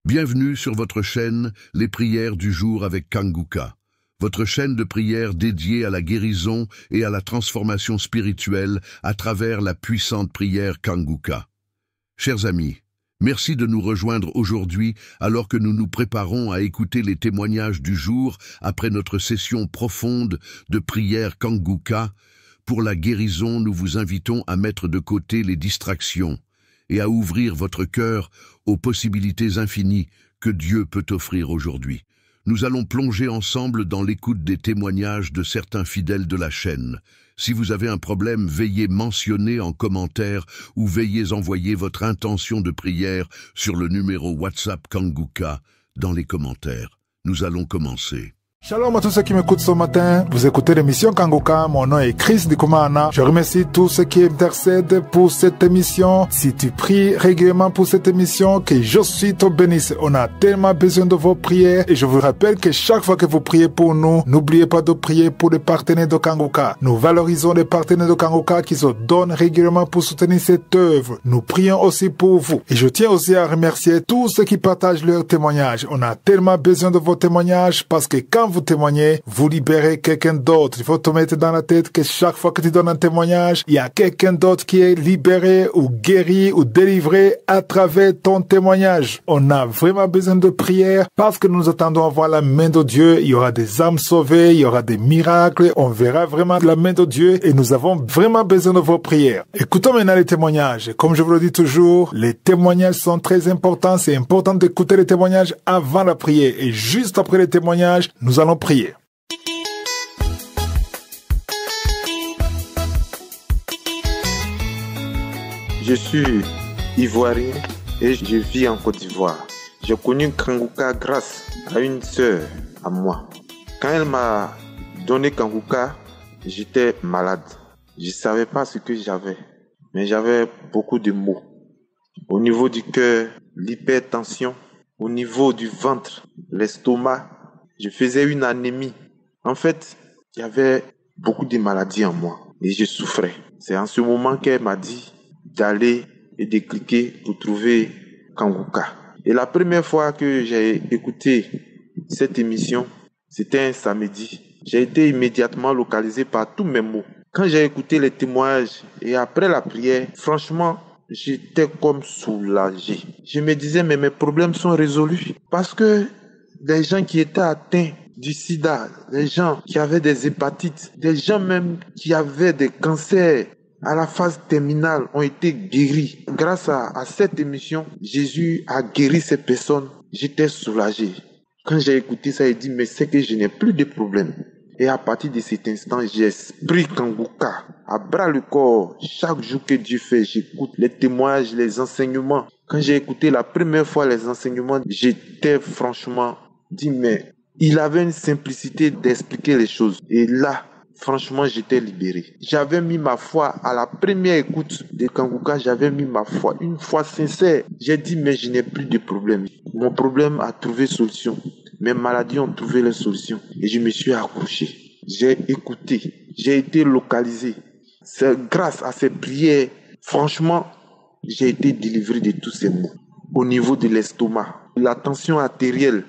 Bienvenue sur votre chaîne Les prières du jour avec Kanguka, votre chaîne de prière dédiée à la guérison et à la transformation spirituelle à travers la puissante prière Kanguka. Chers amis, merci de nous rejoindre aujourd'hui alors que nous nous préparons à écouter les témoignages du jour après notre session profonde de prière Kanguka. Pour la guérison, nous vous invitons à mettre de côté les distractions et à ouvrir votre cœur aux possibilités infinies que Dieu peut offrir aujourd'hui. Nous allons plonger ensemble dans l'écoute des témoignages de certains fidèles de la chaîne. Si vous avez un problème, veuillez mentionner en commentaire ou veuillez envoyer votre intention de prière sur le numéro WhatsApp Kanguka dans les commentaires. Nous allons commencer. Shalom à tous ceux qui m'écoutent ce matin. Vous écoutez l'émission Kanguka. Mon nom est Chris Ndikumana. Je remercie tous ceux qui intercèdent pour cette émission. Si tu pries régulièrement pour cette émission, que je suis ton bénisse. On a tellement besoin de vos prières. Et je vous rappelle que chaque fois que vous priez pour nous, n'oubliez pas de prier pour les partenaires de Kanguka. Nous valorisons les partenaires de Kanguka qui se donnent régulièrement pour soutenir cette œuvre. Nous prions aussi pour vous. Et je tiens aussi à remercier tous ceux qui partagent leurs témoignages. On a tellement besoin de vos témoignages parce que quand vous témoignez, vous libérez quelqu'un d'autre. Il faut te mettre dans la tête que chaque fois que tu donnes un témoignage, il y a quelqu'un d'autre qui est libéré ou guéri ou délivré à travers ton témoignage. On a vraiment besoin de prière parce que nous attendons à voir la main de Dieu. Il y aura des âmes sauvées, il y aura des miracles. On verra vraiment la main de Dieu et nous avons vraiment besoin de vos prières. Écoutons maintenant les témoignages. Comme je vous le dis toujours, les témoignages sont très importants. C'est important d'écouter les témoignages avant la prière. Et juste après les témoignages, nous allons prier. Je suis ivoirien et je vis en Côte d'Ivoire. J'ai connu Kanguka grâce à une sœur à moi. Quand elle m'a donné Kanguka, j'étais malade. Je ne savais pas ce que j'avais, mais j'avais beaucoup de maux. Au niveau du cœur, l'hypertension, au niveau du ventre, l'estomac, je faisais une anémie. En fait, il y avait beaucoup de maladies en moi et je souffrais. C'est en ce moment qu'elle m'a dit d'aller et de cliquer pour trouver Kanguka. Et la première fois que j'ai écouté cette émission, c'était un samedi. J'ai été immédiatement localisé par tous mes maux. Quand j'ai écouté les témoignages et après la prière, franchement, j'étais comme soulagé. Je me disais, mais mes problèmes sont résolus. Parce que des gens qui étaient atteints du sida, des gens qui avaient des hépatites, des gens même qui avaient des cancers à la phase terminale ont été guéris. Grâce à cette émission, Jésus a guéri ces personnes. J'étais soulagé. Quand j'ai écouté ça, j'ai dit, mais c'est que je n'ai plus de problème. Et à partir de cet instant, j'ai pris Kanguka à bras le corps. Chaque jour que Dieu fait, j'écoute les témoignages, les enseignements. Quand j'ai écouté la première fois les enseignements, j'étais franchement dit, mais il avait une simplicité d'expliquer les choses. Et là, franchement, j'étais libéré. J'avais mis ma foi à la première écoute de Kanguka, j'avais mis ma foi, une foi sincère. J'ai dit, mais je n'ai plus de problème. Mon problème a trouvé solution. Mes maladies ont trouvé la solution. Et je me suis accroché. J'ai écouté. J'ai été localisé. C'est grâce à ces prières, franchement, j'ai été délivré de tous ces maux. Au niveau de l'estomac, la tension artérielle,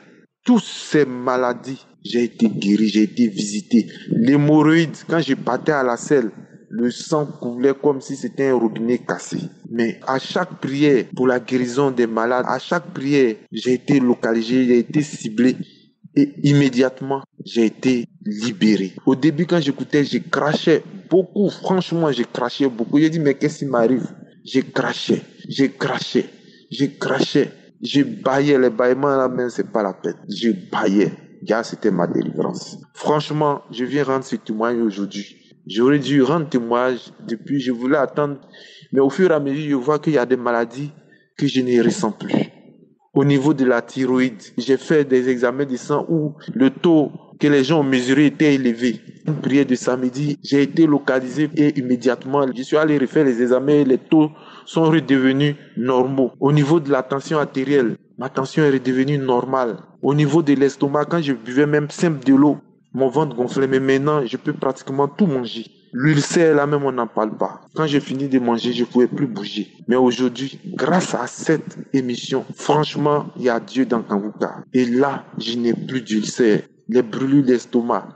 toutes ces maladies, j'ai été guéri, j'ai été visité. L'hémorroïde, quand je partais à la selle, le sang coulait comme si c'était un robinet cassé. Mais à chaque prière pour la guérison des malades, à chaque prière, j'ai été localisé, j'ai été ciblé. Et immédiatement, j'ai été libéré. Au début, quand j'écoutais, je crachais beaucoup. Franchement, je crachais beaucoup. J'ai dit, mais qu'est-ce qui m'arrive? Je crachais. Je baillais, les bâillements là même, c'est pas la peine. Je baillais. Car c'était ma délivrance. Franchement, je viens rendre ce témoignage aujourd'hui. J'aurais dû rendre témoignage depuis, je voulais attendre. Mais au fur et à mesure, je vois qu'il y a des maladies que je ne ressens plus. Au niveau de la thyroïde, j'ai fait des examens de sang où le taux que les gens ont mesuré était élevé. Une prière de samedi, j'ai été localisé et immédiatement, je suis allé refaire les examens et les taux sont redevenus normaux. Au niveau de la tension artérielle, ma tension est redevenue normale. Au niveau de l'estomac, quand je buvais même simple de l'eau, mon ventre gonflait. Mais maintenant, je peux pratiquement tout manger. L'ulcère, là même, on n'en parle pas. Quand j'ai fini de manger, je ne pouvais plus bouger. Mais aujourd'hui, grâce à cette émission, franchement, il y a Dieu dans Kanguka. Et là, je n'ai plus d'ulcère. Les brûlures d'estomac,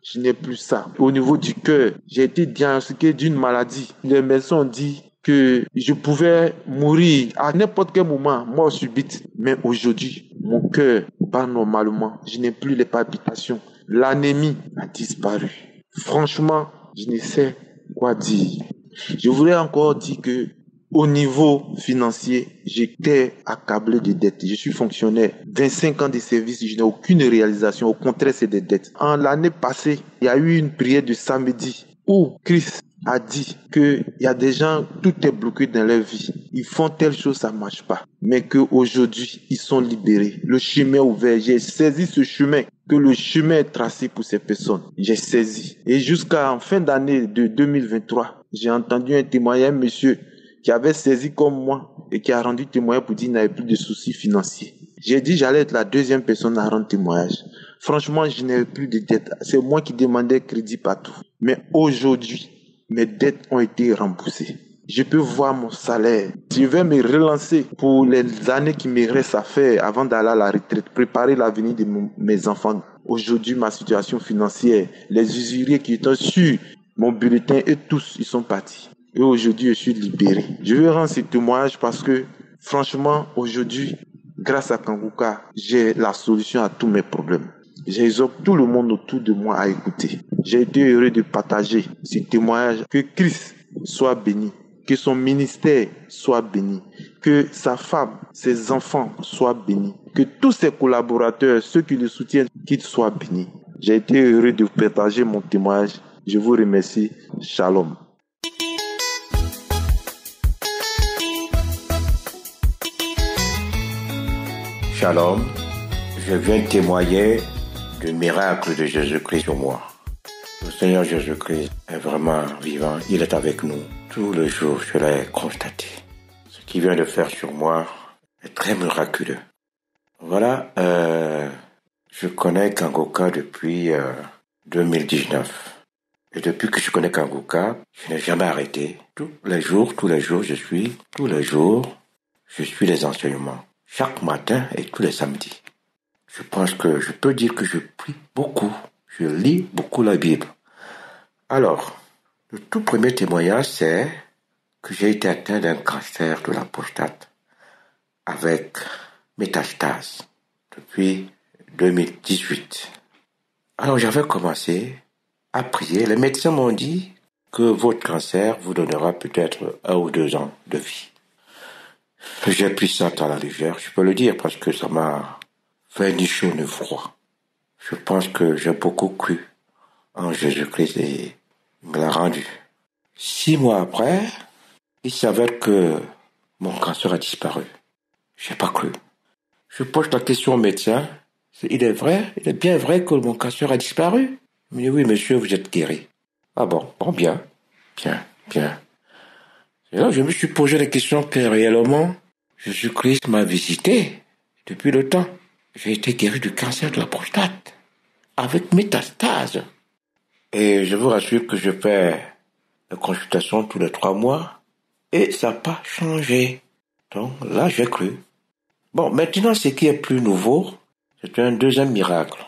je n'ai plus ça. Au niveau du cœur, j'ai été diagnostiqué d'une maladie. Les médecins ont dit que je pouvais mourir à n'importe quel moment, mort subite. Mais aujourd'hui, mon cœur bat normalement. Je n'ai plus les palpitations. L'anémie a disparu. Franchement, je ne sais quoi dire. Je voudrais encore dire que au niveau financier, j'étais accablé de dettes. Je suis fonctionnaire. 25 ans de service, je n'ai aucune réalisation. Au contraire, c'est des dettes. En l'année passée, il y a eu une prière de samedi où Christ a dit qu'il y a des gens, tout est bloqué dans leur vie. Ils font telle chose, ça ne marche pas. Mais qu'aujourd'hui, ils sont libérés. Le chemin est ouvert. J'ai saisi ce chemin, que le chemin est tracé pour ces personnes. J'ai saisi. Et jusqu'à fin d'année de 2023, j'ai entendu un témoignage, un monsieur qui avait saisi comme moi et qui a rendu témoignage pour dire qu'il n'avait plus de soucis financiers. J'ai dit j'allais être la deuxième personne à rendre témoignage. Franchement, je n'avais plus de dettes. C'est moi qui demandais crédit partout. Mais aujourd'hui, mes dettes ont été remboursées. Je peux voir mon salaire. Je vais me relancer pour les années qui me restent à faire avant d'aller à la retraite, préparer l'avenir de mes enfants. Aujourd'hui, ma situation financière, les usuriers qui étaient sur mon bulletin, et tous, ils sont partis. Et aujourd'hui, je suis libéré. Je veux rendre ce témoignage parce que, franchement, aujourd'hui, grâce à Kanguka, j'ai la solution à tous mes problèmes. J'exhorte tout le monde autour de moi à écouter. J'ai été heureux de partager ce témoignage. Que Christ soit béni, que son ministère soit béni, que sa femme, ses enfants soient bénis, que tous ses collaborateurs, ceux qui le soutiennent, qu'ils soient bénis. J'ai été heureux de partager mon témoignage. Je vous remercie. Shalom. Shalom, je viens témoigner du miracle de Jésus-Christ sur moi. Le Seigneur Jésus-Christ est vraiment vivant, il est avec nous. Tous les jours, je l'ai constaté. Ce qu'il vient de faire sur moi est très miraculeux. Voilà, je connais Kanguka depuis 2019. Et depuis que je connais Kanguka, je n'ai jamais arrêté. Tous les jours, je suis les enseignements. Chaque matin et tous les samedis. Je pense que je peux dire que je prie beaucoup. Je lis beaucoup la Bible. Alors, le tout premier témoignage, c'est que j'ai été atteint d'un cancer de la prostate avec métastase depuis 2018. Alors, j'avais commencé à prier. Les médecins m'ont dit que votre cancer vous donnera peut-être 1 ou 2 ans de vie. J'ai pris ça à la légère, je peux le dire, parce que ça m'a fait ni chaud ni froid. Je pense que j'ai beaucoup cru en Jésus-Christ et il me l'a rendu. 6 mois après, il s'avère que mon cancer a disparu. J'ai pas cru. Je pose la question au médecin. Il est bien vrai que mon cancer a disparu? Il me dit, oui, monsieur, vous êtes guéri. Ah bon, bien. Et là, je me suis posé la question que réellement, Jésus-Christ m'a visité depuis le temps. J'ai été guéri du cancer de la prostate, avec métastase. Et je vous rassure que je fais une consultation tous les 3 mois, et ça n'a pas changé. Donc là, j'ai cru. Bon, maintenant, ce qui est plus nouveau, c'est un deuxième miracle.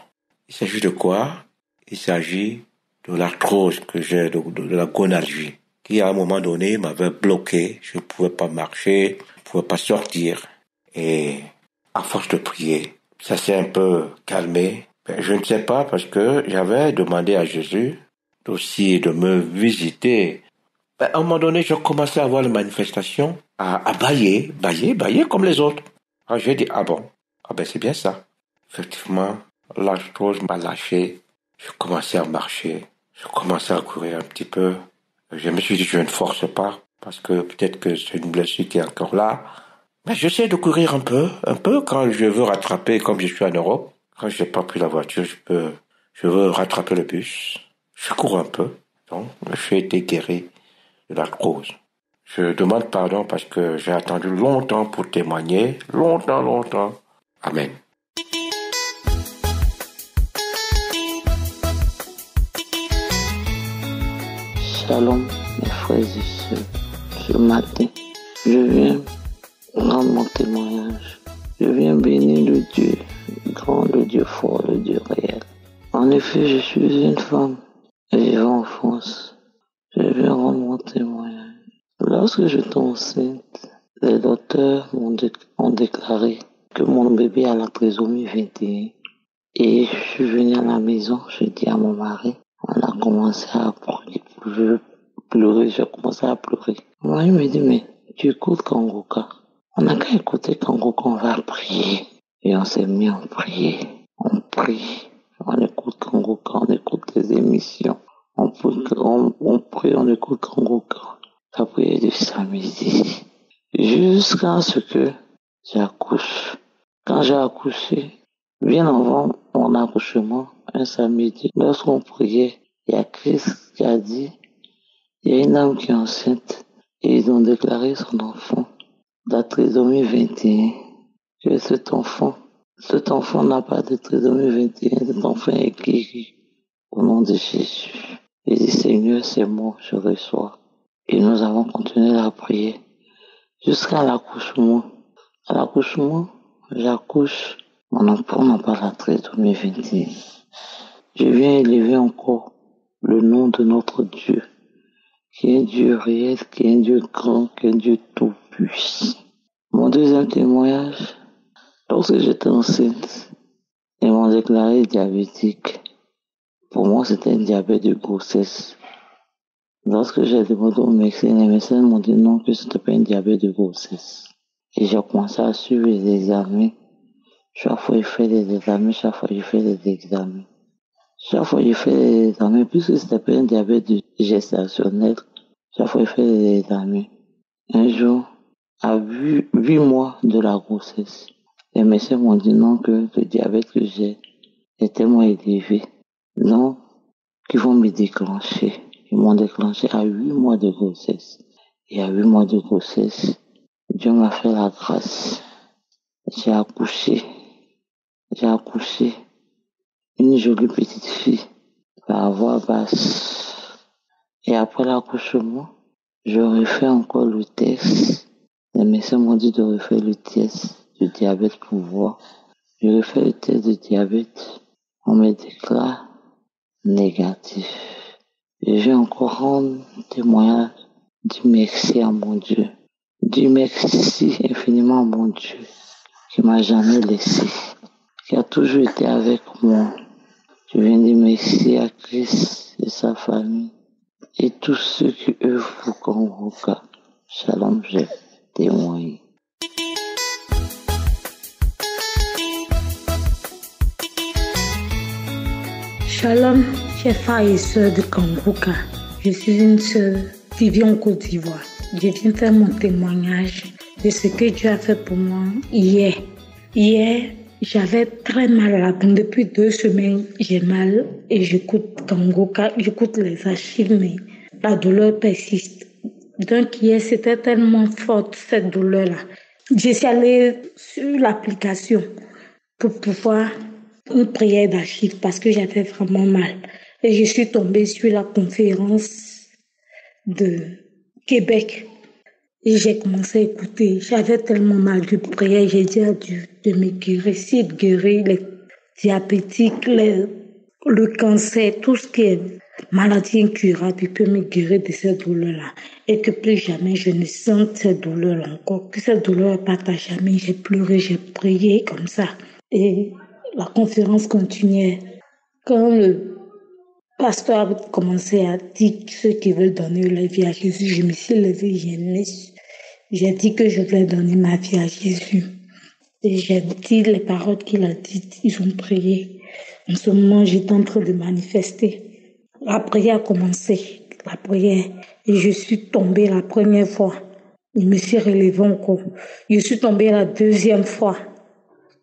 Il s'agit de quoi? Il s'agit de l'arthrose que j'ai, de la gonalgie, qui à un moment donné m'avait bloqué. Je ne pouvais pas marcher, je ne pouvais pas sortir. Et à force de prier, ça s'est un peu calmé. Je ne sais pas, parce que j'avais demandé à Jésus aussi de me visiter. À un moment donné, j'ai commencé à voir les manifestations, à bailler comme les autres. Alors j'ai dit, c'est bien ça. Effectivement, l'arthrose m'a lâché. Je commençais à marcher. Je commençais à courir un petit peu. Je me suis dit, je ne force pas, parce que peut-être que c'est une blessure qui est encore là. Mais j'essaie de courir un peu quand je veux rattraper, comme je suis en Europe. Quand je n'ai pas pris la voiture, je veux rattraper le bus. Je cours un peu. Donc, j'ai été guéri de l'arthrose. Je demande pardon parce que j'ai attendu longtemps pour témoigner. Longtemps. Amen. Shalom, mes frères et sœurs. Ce matin, je viens rendre mon témoignage. Je viens bénir le Dieu grand, le Dieu fort, le Dieu réel. En effet, je suis une femme vivant en France. Je viens rendre mon témoignage. Lorsque j'étais enceinte, les docteurs ont déclaré que mon bébé a la trisomie 21. Et je suis venue à la maison, je dis à mon mari, on a commencé à pleurer, j'ai commencé à pleurer. Mon mari me dit, mais tu écoutes Kangoka. On n'a qu'à écouter Kangoka, on va prier. Et on s'est mis à prier. On prie, on écoute Kangoka, on écoute les émissions. On prie, on écoute Kangoka. La prière du samedi. Jusqu'à ce que j'accouche. Quand j'ai accouché, bien avant mon accouchement, un samedi, lorsqu'on priait, il y a Christ qui a dit, il y a une dame qui est enceinte, et ils ont déclaré son enfant, la trisomie 21, que cet enfant n'a pas de trisomie 21, cet enfant est guéri au nom de Jésus. Il dit, Seigneur, c'est moi, je reçois. Et nous avons continué à prier jusqu'à l'accouchement. À l'accouchement, j'accouche. Mon enfant n'a pas la trisomie 21. Je viens élever encore le nom de notre Dieu, qui est un Dieu réel, qui est un Dieu grand, qui est un Dieu tout-puissant. Mon deuxième témoignage, lorsque j'étais enceinte, ils m'ont déclaré diabétique. Pour moi, c'était un diabète de grossesse. Lorsque j'ai demandé au médecin, les médecins m'ont dit non, que c'était pas un diabète de grossesse. Et j'ai commencé à suivre les examens. Chaque fois, je fais des examens, chaque fois, je fais des examens. Chaque fois, je fais des examens, puisque c'était pas un diabète gestationnel. Chaque fois, je fais des examens. Un jour, à 8 mois de la grossesse, les médecins m'ont dit non, que le diabète que j'ai était moins élevé. Donc, qu'ils vont me déclencher. Ils m'ont déclenché à 8 mois de grossesse. Et à 8 mois de grossesse, Dieu m'a fait la grâce. J'ai accouché une jolie petite fille, par voix basse. Et après l'accouchement, je refais encore le test. Les médecins m'ont dit de refaire le test de diabète pour voir. Je refais le test de diabète. On me déclare négatif. Et je vais encore rendre témoignage du merci à mon Dieu. Du merci infiniment à mon Dieu, qui m'a jamais laissé, qui a toujours été avec moi. Je viens dire merci à Christ et sa famille et tous ceux qui œuvrent pour Kangoka. Shalom, j'ai témoigné. Shalom, chers frères et sœurs de Kangoka. Je suis une sœur qui vit en Côte d'Ivoire. Je viens faire mon témoignage de ce que Dieu a fait pour moi hier. Hier, j'avais très mal à la tête. Depuis 2 semaines, j'ai mal et j'écoute Kangoka, j'écoute les archives, mais la douleur persiste. Donc hier, c'était tellement fort, cette douleur-là. Je suis allée sur l'application pour pouvoir une prière d'archives parce que j'avais vraiment mal. Et je suis tombée sur la conférence de Québec. Et j'ai commencé à écouter. J'avais tellement mal de prière. J'ai dit à Dieu de me guérir. S'il guérit les diabétiques, le cancer, tout ce qui est maladie incurable, il peut me guérir de cette douleur-là. Et que plus jamais je ne sente cette douleur-là encore. Que cette douleur parte à jamais. J'ai pleuré, j'ai prié comme ça. Et la conférence continuait. Quand le pasteur a commencé à dire ceux qui veulent donner leur vie à Jésus, je me suis levée, j'ai dit que je voulais donner ma vie à Jésus. Et j'ai dit les paroles qu'il a dites, ils ont prié. En ce moment, j'étais en train de manifester. La prière a commencé, la prière. Et je suis tombée la première fois. Je me suis relevée encore. Je suis tombée la 2e fois,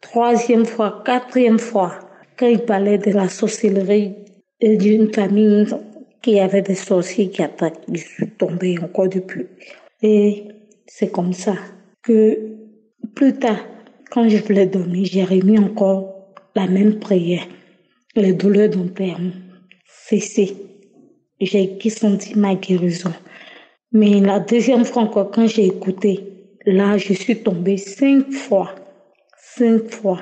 3e fois, 4e fois. Quand il parlait de la sorcellerie et d'une famille qui avait des sorciers qui attaquent, je suis tombée encore de plus. Et c'est comme ça que plus tard, quand je voulais dormir, j'ai remis encore la même prière. Les douleurs dentaires ont cessé. j'ai senti ma guérison. Mais la deuxième fois encore, quand j'ai écouté, là, je suis tombée 5 fois. 5 fois.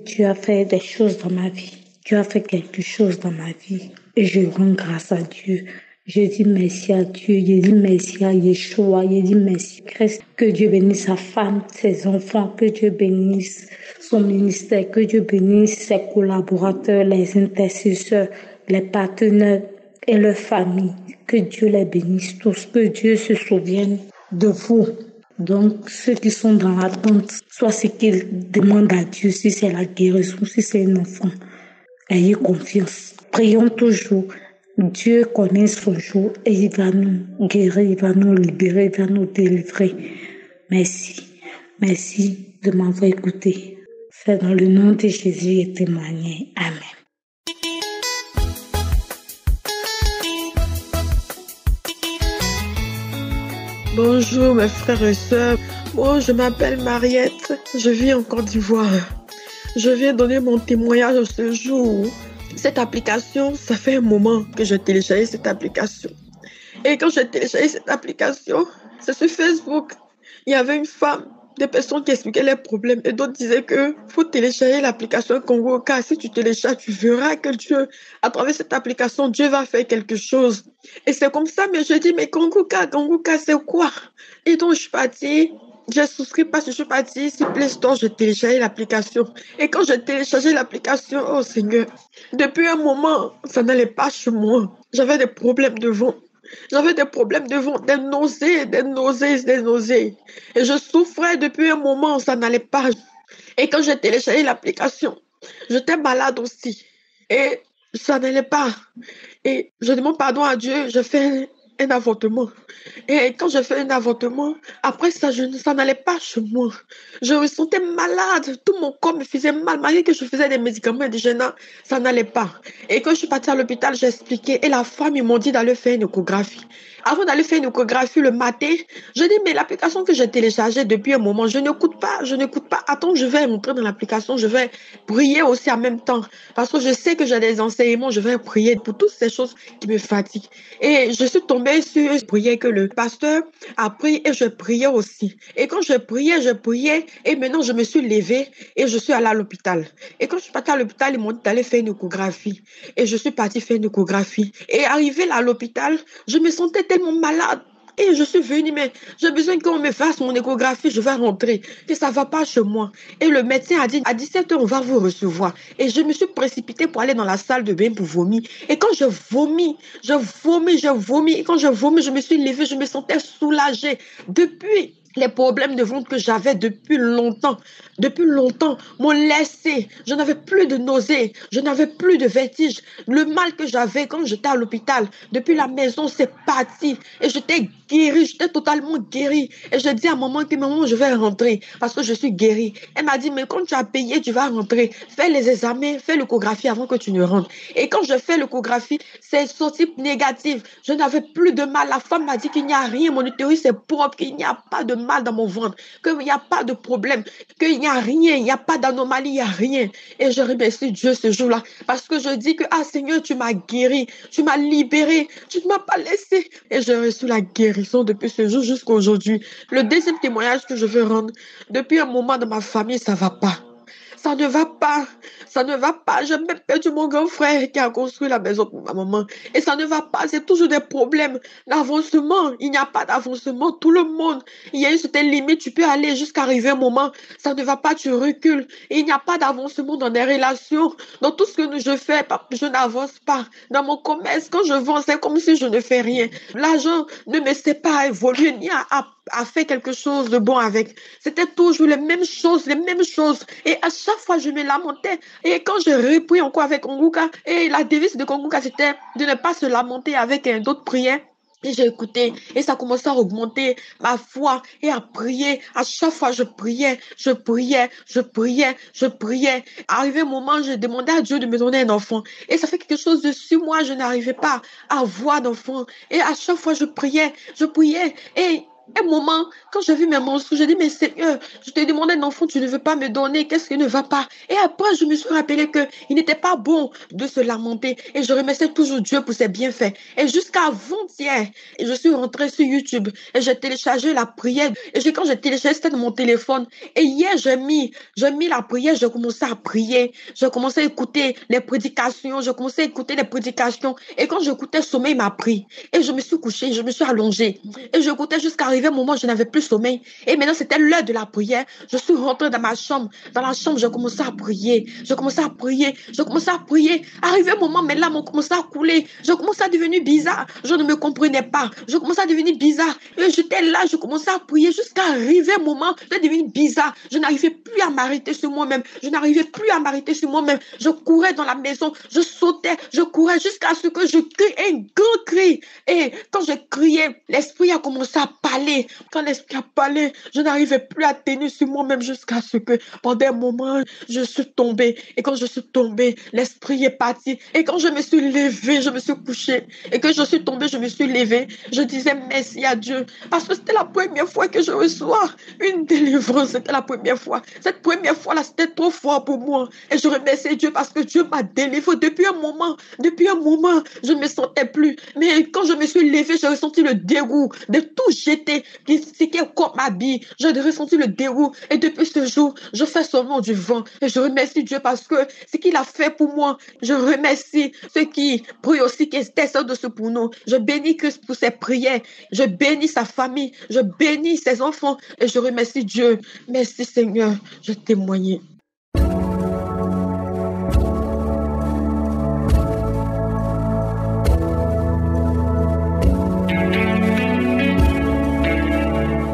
Dieu a fait des choses dans ma vie. Dieu a fait quelque chose dans ma vie. Et je rends grâce à Dieu. Je dis merci à Dieu. Je dis merci à Yeshua. Je dis merci à Christ. Que Dieu bénisse sa femme, ses enfants. Que Dieu bénisse son ministère. Que Dieu bénisse ses collaborateurs, les intercesseurs, les partenaires et leurs familles. Que Dieu les bénisse tous. Que Dieu se souvienne de vous. Donc, ceux qui sont dans l'attente, soit ce qu'ils demandent à Dieu, si c'est la guérison, si c'est un enfant, ayez confiance. Prions toujours. Dieu connaît son jour et il va nous guérir, il va nous libérer, il va nous délivrer. Merci. Merci de m'avoir écouté. C'est dans le nom de Jésus et témoigné. Amen. Bonjour mes frères et sœurs. Moi, je m'appelle Mariette. Je vis en Côte d'Ivoire. Je viens donner mon témoignage ce jour. Cette application, ça fait un moment que j'ai téléchargé cette application. Et quand j'ai téléchargé cette application, c'est sur Facebook. Il y avait une femme, des personnes qui expliquaient les problèmes et d'autres disaient que faut télécharger l'application Congo car si tu télécharges, tu verras que Dieu, à travers cette application, Dieu va faire quelque chose. Et c'est comme ça, mais je dis, mais Congo c'est quoi? Et donc je suis partie. J'ai souscrit parce que je suis partie sur Play Store, j'ai téléchargé l'application. Et quand j'ai téléchargé l'application, oh Seigneur, depuis un moment, ça n'allait pas chez moi. J'avais des problèmes de ventre. J'avais des problèmes de ventre, des nausées. Et je souffrais depuis un moment, ça n'allait pas. Et quand j'ai téléchargé l'application, j'étais malade aussi. Et ça n'allait pas. Et je demande pardon à Dieu, je fais un avortement. Et quand je fais un avortement, après ça, ça n'allait pas chez moi. Je me sentais malade. Tout mon corps me faisait mal. Malgré que je faisais des médicaments indigènes, ça n'allait pas. Et quand je suis partie à l'hôpital, j'ai expliqué. Et la femme, ils m'ont dit d'aller faire une échographie. Avant d'aller faire une échographie le matin, je dis, mais l'application que j'ai téléchargée depuis un moment, je n'écoute pas. Attends, je vais entrer dans l'application. Je vais prier aussi en même temps. Parce que je sais que j'ai des enseignements. Je vais prier pour toutes ces choses qui me fatiguent. Et je suis tombée sur prier que le pasteur a prié et je priais aussi. Et quand je priais et maintenant je me suis levée et je suis allée à l'hôpital. Et quand je suis partie à l'hôpital, ils m'ont dit d'aller faire une échographie. Et je suis partie faire une échographie. Et arrivée là à l'hôpital, je me sentais tellement malade. Et je suis venue, mais j'ai besoin qu'on me fasse mon échographie, je vais rentrer. Que ça va pas chez moi. Et le médecin a dit, à 17h, on va vous recevoir. Et je me suis précipitée pour aller dans la salle de bain pour vomir. Et quand je vomis. Et quand je vomis, je me suis levée, je me sentais soulagée. Depuis les problèmes de ventre que j'avais depuis longtemps m'ont laissé. Je n'avais plus de nausées, je n'avais plus de vertige. Le mal que j'avais quand j'étais à l'hôpital, depuis la maison, c'est parti. Et j'étais guérie, j'étais totalement guérie. Et je dis à maman que maman, je vais rentrer parce que je suis guérie. Elle m'a dit, mais quand tu as payé, tu vas rentrer. Fais les examens, fais l'échographie avant que tu ne rentres. Et quand je fais l'échographie, c'est sorti négatif. Je n'avais plus de mal. La femme m'a dit qu'il n'y a rien, mon utérus est propre, qu'il n'y a pas de mal dans mon ventre, qu'il n'y a pas de problème, qu'il n'y a rien, il n'y a pas d'anomalie, il n'y a rien. Et je remercie Dieu ce jour-là parce que je dis que, ah Seigneur, tu m'as guéri, tu m'as libéré, tu ne m'as pas laissé. Et j'ai reçu la guérison depuis ce jour jusqu'à aujourd'hui. Le deuxième témoignage que je veux rendre, depuis un moment dans ma famille, ça va pas. Ça ne va pas. J'ai même perdu mon grand frère qui a construit la maison pour ma maman. Et ça ne va pas. C'est toujours des problèmes d'avancement. Il n'y a pas d'avancement. Tout le monde, il y a une certaine limite. Tu peux aller jusqu'à arriver un moment. Ça ne va pas, tu recules. Et il n'y a pas d'avancement dans des relations. Dans tout ce que je fais, je n'avance pas. Dans mon commerce, quand je vends, c'est comme si je ne fais rien. L'argent ne me sait pas évoluer ni à faire quelque chose de bon avec. C'était toujours les mêmes choses. Et à chaque fois, je me lamentais. Et quand je repris encore avec Konguka, et la devise de Konguka, c'était de ne pas se lamenter avec d'autres prières. Et j'ai écouté, et ça commençait à augmenter ma foi, et à prier. À chaque fois, je priais. Arrivé un moment, j'ai demandé à Dieu de me donner un enfant. Et ça fait quelque chose de 6 mois, je n'arrivais pas à avoir d'enfant. Et à chaque fois, je priais. Et Un moment, quand j'ai vu mes mensonges, j'ai dit, mais Seigneur, je t'ai demandé un enfant, tu ne veux pas me donner, qu'est-ce qui ne va pas? Et après, je me suis rappelé qu'il n'était pas bon de se lamenter. Et je remerciais toujours Dieu pour ses bienfaits. Et jusqu'à avant-hier, je suis rentrée sur YouTube et j'ai téléchargé la prière. Et quand j'ai téléchargé, c'était dans mon téléphone. Et hier, j'ai mis la prière, j'ai commencé à prier. J'ai commencé à écouter les prédications, Et quand j'écoutais, le sommeil m'a pris. Et je me suis couchée, je me suis allongée. Et j'écoutais jusqu'à arriver un moment où je n'avais plus sommeil. Et maintenant, c'était l'heure de la prière. Je suis rentrée dans ma chambre. Dans la chambre, j'ai commencé à prier. Arrivé un moment, mes larmes ont commencé à couler. Je commençais à devenir bizarre. Je ne me comprenais pas. Je commençais à devenir bizarre. Et j'étais là, je commençais à prier jusqu'à arriver un moment, je devenais bizarre. Je n'arrivais plus à m'arrêter sur moi-même. Je courais dans la maison. Je sautais. Je courais jusqu'à ce que je crie un grand cri. Et quand je criais, l'esprit a commencé à parler. Quand l'esprit a parlé, je n'arrivais plus à tenir sur moi-même jusqu'à ce que pendant un moment, je suis tombée. Et quand je suis tombée, l'esprit est parti. Et quand je me suis levée, je me suis couchée. Et que je suis tombée, je me suis levée. Je disais merci à Dieu. Parce que c'était la première fois que je reçois une délivrance. C'était la première fois. Cette première fois-là, c'était trop fort pour moi. Et je remercie Dieu parce que Dieu m'a délivré depuis un moment. Je ne me sentais plus. Mais quand je me suis levée, j'ai ressenti le dégoût de tout jeter. C'était comme ma vie. J'ai ressenti le dégoût. Et depuis ce jour, je fais seulement du vent. Et je remercie Dieu parce que ce qu'il a fait pour moi, je remercie ceux qui prient aussi, qui intercèdent dessus pour nous. Je bénis Christ pour ses prières. Je bénis sa famille. Je bénis ses enfants. Et je remercie Dieu. Merci Seigneur. Je témoigne.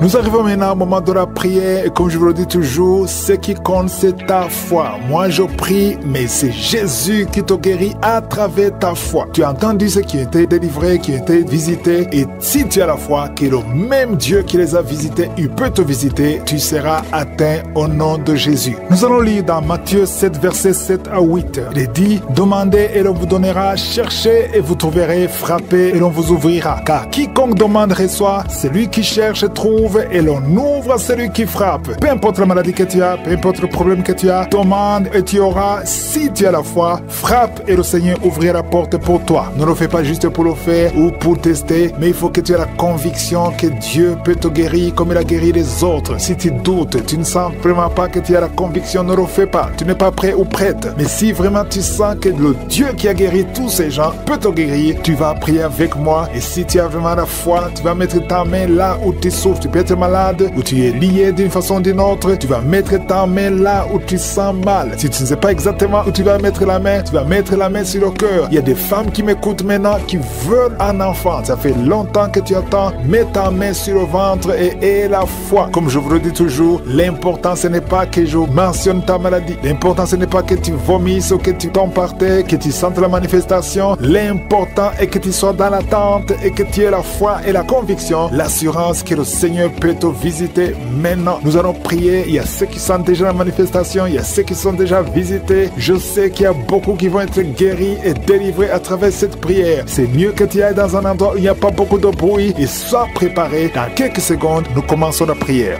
Nous arrivons maintenant au moment de la prière et comme je vous le dis toujours, ce qui compte c'est ta foi. Moi je prie, mais c'est Jésus qui te guérit à travers ta foi. Tu as entendu ceux qui ont été délivrés, qui ont été visités et si tu as la foi que le même Dieu qui les a visités, il peut te visiter, tu seras atteint au nom de Jésus. Nous allons lire dans Matthieu 7 versets 7 à 8. Il est dit, demandez et l'on vous donnera, cherchez et vous trouverez, frappez et l'on vous ouvrira. Car quiconque demande reçoit, celui qui cherche trouve et l'on ouvre à celui qui frappe. Peu importe la maladie que tu as, peu importe le problème que tu as, demande et tu auras. Si tu as la foi, frappe et le Seigneur ouvrira la porte pour toi. Ne le fais pas juste pour le faire ou pour tester, mais il faut que tu aies la conviction que Dieu peut te guérir comme il a guéri les autres. Si tu doutes, tu ne sens vraiment pas que tu as la conviction, ne le fais pas. Tu n'es pas prêt ou prête. Mais si vraiment tu sens que le Dieu qui a guéri tous ces gens peut te guérir, tu vas prier avec moi. Et si tu as vraiment la foi, tu vas mettre ta main là où tu souffres. Tu peux être malade ou tu es lié d'une façon ou d'une autre, tu vas mettre ta main là où tu sens mal. Si tu ne sais pas exactement où tu vas mettre la main, tu vas mettre la main sur le cœur. Il y a des femmes qui m'écoutent maintenant qui veulent un enfant. Ça fait longtemps que tu attends. Mets ta main sur le ventre et aie la foi. Comme je vous le dis toujours, l'important ce n'est pas que je mentionne ta maladie. L'important ce n'est pas que tu vomisses ou que tu tombes par terre, que tu sentes la manifestation. L'important est que tu sois dans l'attente et que tu aies la foi et la conviction, l'assurance que le Seigneur peut te visiter maintenant. Nous allons prier. Il y a ceux qui sont déjà en manifestation, il y a ceux qui sont déjà visités. Je sais qu'il y a beaucoup qui vont être guéris et délivrés à travers cette prière. C'est mieux que tu ailles dans un endroit où il n'y a pas beaucoup de bruit et sois préparé. Dans quelques secondes, nous commençons la prière.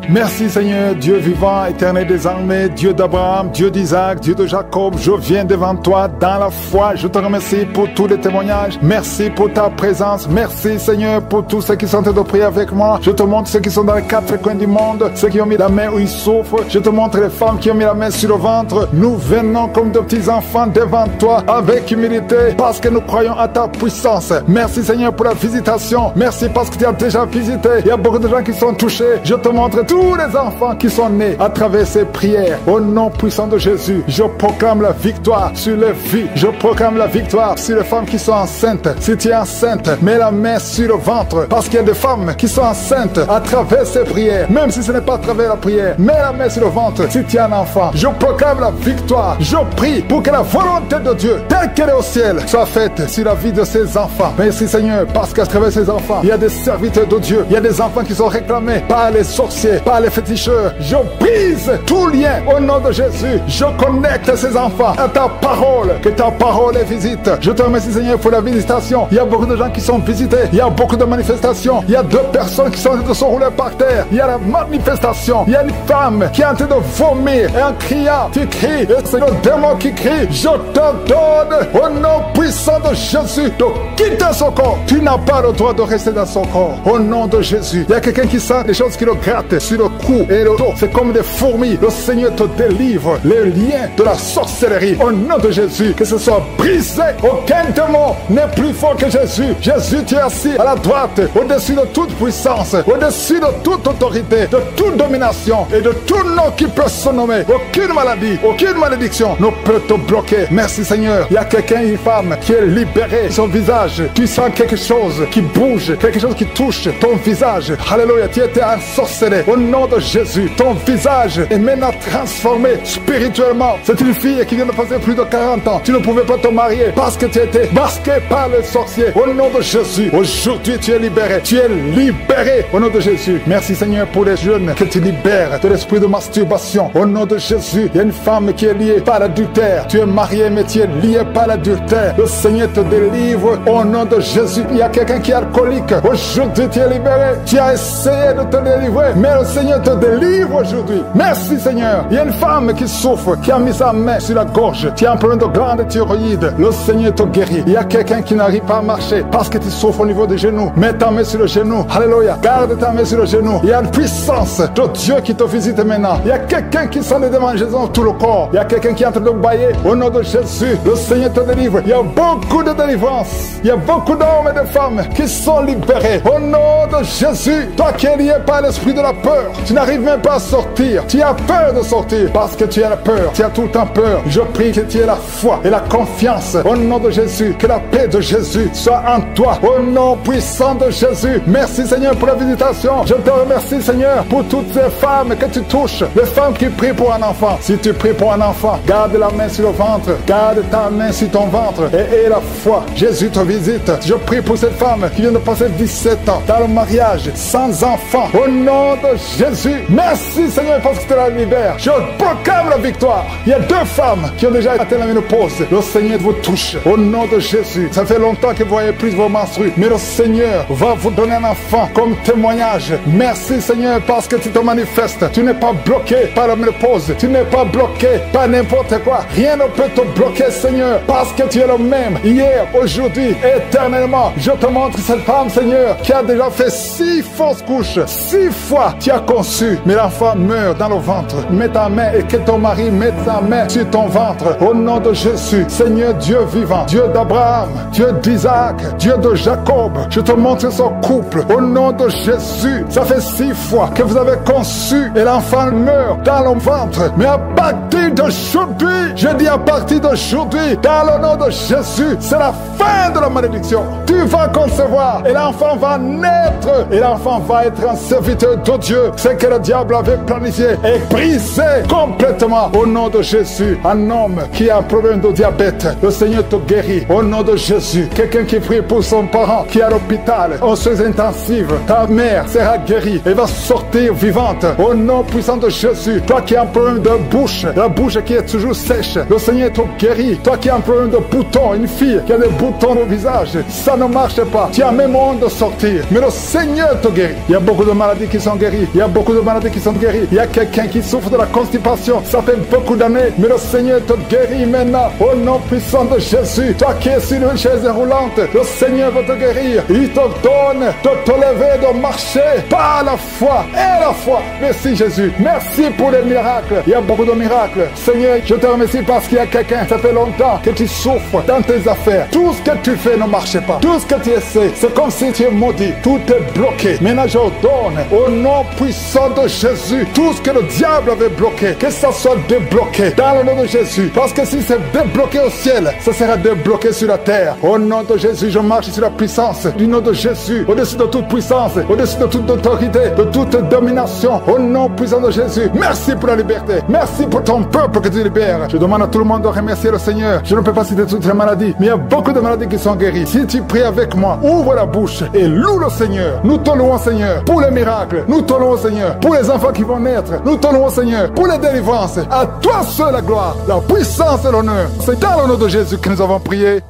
Merci Seigneur, Dieu vivant, éternel des armées, Dieu d'Abraham, Dieu d'Isaac, Dieu de Jacob. Je viens devant toi dans la foi. Je te remercie pour tous les témoignages. Merci pour ta présence. Merci Seigneur pour tous ceux qui sont en train de prier avec moi. Je te montre ceux qui sont dans les quatre coins du monde, ceux qui ont mis la main où ils souffrent. Je te montre les femmes qui ont mis la main sur le ventre. Nous venons comme de petits enfants devant toi avec humilité parce que nous croyons à ta puissance. Merci Seigneur pour la visitation. Merci parce que tu as déjà visité. Il y a beaucoup de gens qui sont touchés. Je te montre tous les enfants qui sont nés à travers ces prières. Au nom puissant de Jésus, je proclame la victoire sur les vies. Je proclame la victoire sur les femmes qui sont enceintes. Si tu es enceinte, mets la main sur le ventre. Parce qu'il y a des femmes qui sont enceintes à travers ces prières. Même si ce n'est pas à travers la prière, mets la main sur le ventre si tu es un enfant. Je proclame la victoire. Je prie pour que la volonté de Dieu, telle qu'elle est au ciel, soit faite sur la vie de ces enfants. Merci Seigneur, parce qu'à travers ces enfants, il y a des serviteurs de Dieu. Il y a des enfants qui sont réclamés par les sorciers. liés par les féticheurs. Je brise tout lien au nom de Jésus. Je connecte ces enfants à ta parole, que ta parole les visite. Je te remercie Seigneur pour la visitation. Il y a beaucoup de gens qui sont visités, il y a beaucoup de manifestations. Il y a 2 personnes qui sont en train de se rouler par terre. Il y a la manifestation. Il y a une femme qui est en train de vomir et en criant, tu cries, et c'est le démon qui crie. Je te donne au nom puissant de Jésus de quitter son corps. Tu n'as pas le droit de rester dans son corps. Au nom de Jésus. Il y a quelqu'un qui sent des choses qui le grattent sur le cou et le dos. C'est comme des fourmis. Le Seigneur te délivre les liens de la sorcellerie. Au nom de Jésus, que ce soit brisé. Aucun démon n'est plus fort que Jésus. Jésus, tu es assis à la droite, au-dessus de toute puissance, au-dessus de toute autorité, de toute domination et de tout nom qui peut se nommer. Aucune maladie, aucune malédiction ne peut te bloquer. Merci Seigneur. Il y a quelqu'un, une femme qui est libérée. Son visage, tu sens quelque chose qui bouge, quelque chose qui touche ton visage. Alléluia, tu étais ensorcelé. Au nom de Jésus, ton visage est maintenant transformé spirituellement. C'est une fille qui vient de passer plus de 40 ans. Tu ne pouvais pas te marier parce que tu étais masqué par le sorcier. Au nom de Jésus, aujourd'hui tu es libéré. Tu es libéré au nom de Jésus. Merci Seigneur pour les jeunes que tu libères de l'esprit de masturbation. Au nom de Jésus, il y a une femme qui est liée par l'adultère. Tu es marié mais tu es lié par l'adultère. Le Seigneur te délivre au nom de Jésus. Il y a quelqu'un qui est alcoolique. Aujourd'hui tu es libéré. Tu as essayé de te délivrer, mais le Seigneur te délivre aujourd'hui. Merci Seigneur. Il y a une femme qui souffre, qui a mis sa main sur la gorge. Tu as un problème de glande thyroïde. Le Seigneur te guérit. Il y a quelqu'un qui n'arrive pas à marcher parce que tu souffres au niveau des genoux. Mets ta main sur le genou. Alléluia. Garde ta main sur le genou. Il y a une puissance de Dieu qui te visite maintenant. Il y a quelqu'un qui sent des démangeaisons dans tout le corps. Il y a quelqu'un qui est en train de bailler. Au nom de Jésus, le Seigneur te délivre. Il y a beaucoup de délivrance. Il y a beaucoup d'hommes et de femmes qui sont libérés. Au nom de Jésus, toi qui es lié par l'esprit de la peur, tu n'arrives même pas à sortir. Tu as peur de sortir parce que tu as la peur. Tu as tout le temps peur. Je prie que tu aies la foi et la confiance. Au nom de Jésus, que la paix de Jésus soit en toi. Au nom puissant de Jésus. Merci Seigneur pour la visitation. Je te remercie Seigneur pour toutes ces femmes que tu touches. Les femmes qui prient pour un enfant. Si tu pries pour un enfant, garde la main sur le ventre. Garde ta main sur ton ventre et aie la foi. Jésus te visite. Je prie pour cette femme qui vient de passer 17 ans dans le mariage, sans enfant. Au nom de Jésus, merci Seigneur parce que tu la libères. Je proclame la victoire. Il y a 2 femmes qui ont déjà atteint la ménopause. Le Seigneur vous touche. Au nom de Jésus, ça fait longtemps que vous voyez plus vos menstrues, mais le Seigneur va vous donner un enfant comme témoignage. Merci Seigneur parce que tu te manifestes. Tu n'es pas bloqué par la ménopause. Tu n'es pas bloqué par n'importe quoi. Rien ne peut te bloquer Seigneur parce que tu es le même hier, aujourd'hui, éternellement. Je te montre cette femme Seigneur qui a déjà fait 6 fausses couches. 6 fois tu as conçu, mais l'enfant meurt dans le ventre. Mets ta main et que ton mari mette sa main sur ton ventre. Au nom de Jésus, Seigneur Dieu vivant, Dieu d'Abraham, Dieu d'Isaac, Dieu de Jacob, je te montre son couple. Au nom de Jésus, ça fait 6 fois que vous avez conçu et l'enfant meurt dans le ventre. Mais à partir d'aujourd'hui, je dis à partir d'aujourd'hui, dans le nom de Jésus, c'est la fin de la malédiction. Tu vas concevoir et l'enfant va naître et l'enfant va être un serviteur de Dieu. Ce que le diable avait planifié est brisé complètement au nom de Jésus. Un homme qui a un problème de diabète, le Seigneur te guérit au nom de Jésus. Quelqu'un qui prie pour son parent qui est à l'hôpital, aux soins intensifs, ta mère sera guérie et va sortir vivante au nom puissant de Jésus. Toi qui as un problème de bouche, la bouche qui est toujours sèche, le Seigneur te guérit. Toi qui as un problème de boutons, une fille qui a des boutons au visage, ça ne marche pas. Tu as même honte de sortir, mais le Seigneur te guérit. Il y a beaucoup de maladies qui sont guéries. Il y a beaucoup de maladies qui sont guéries. Il y a quelqu'un qui souffre de la constipation. Ça fait beaucoup d'années, mais le Seigneur te guérit maintenant au nom puissant de Jésus. Toi qui es sur une chaise roulante, le Seigneur va te guérir. Il te donne de te lever, de marcher par la foi et la foi. Merci Jésus. Merci pour les miracles. Il y a beaucoup de miracles. Seigneur, je te remercie parce qu'il y a quelqu'un, ça fait longtemps que tu souffres dans tes affaires. Tout ce que tu fais ne marche pas. Tout ce que tu essaies, c'est comme si tu es maudit. Tout est bloqué. Maintenant, je ordonne au nom puissant de Jésus, tout ce que le diable avait bloqué, que ça soit débloqué dans le nom de Jésus. Parce que si c'est débloqué au ciel, ça sera débloqué sur la terre. Au nom de Jésus, je marche sur la puissance du nom de Jésus, au-dessus de toute puissance, au-dessus de toute autorité, de toute domination. Au nom puissant de Jésus, merci pour la liberté. Merci pour ton peuple que tu libères. Je demande à tout le monde de remercier le Seigneur. Je ne peux pas citer toutes les maladies, mais il y a beaucoup de maladies qui sont guéries. Si tu pries avec moi, ouvre la bouche et loue le Seigneur. Nous te louons, Seigneur, pour les miracles. Nous te louons t'honorons, Seigneur, pour les enfants qui vont naître. Nous t'honorons, Seigneur, pour les délivrances. À toi seul la gloire, la puissance et l'honneur. C'est dans le nom de Jésus que nous avons prié.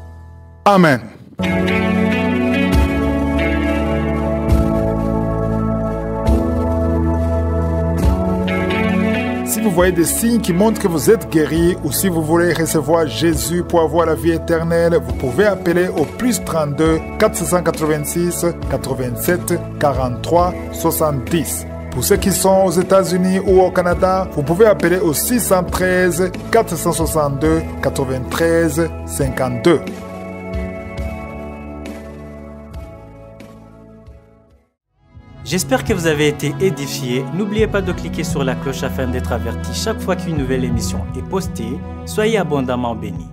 Amen. Si vous voyez des signes qui montrent que vous êtes guéri ou si vous voulez recevoir Jésus pour avoir la vie éternelle, vous pouvez appeler au plus 32 486 87 43 70. Pour ceux qui sont aux États-Unis ou au Canada, vous pouvez appeler au 613 462 93 52. J'espère que vous avez été édifiés. N'oubliez pas de cliquer sur la cloche afin d'être averti chaque fois qu'une nouvelle émission est postée. Soyez abondamment bénis.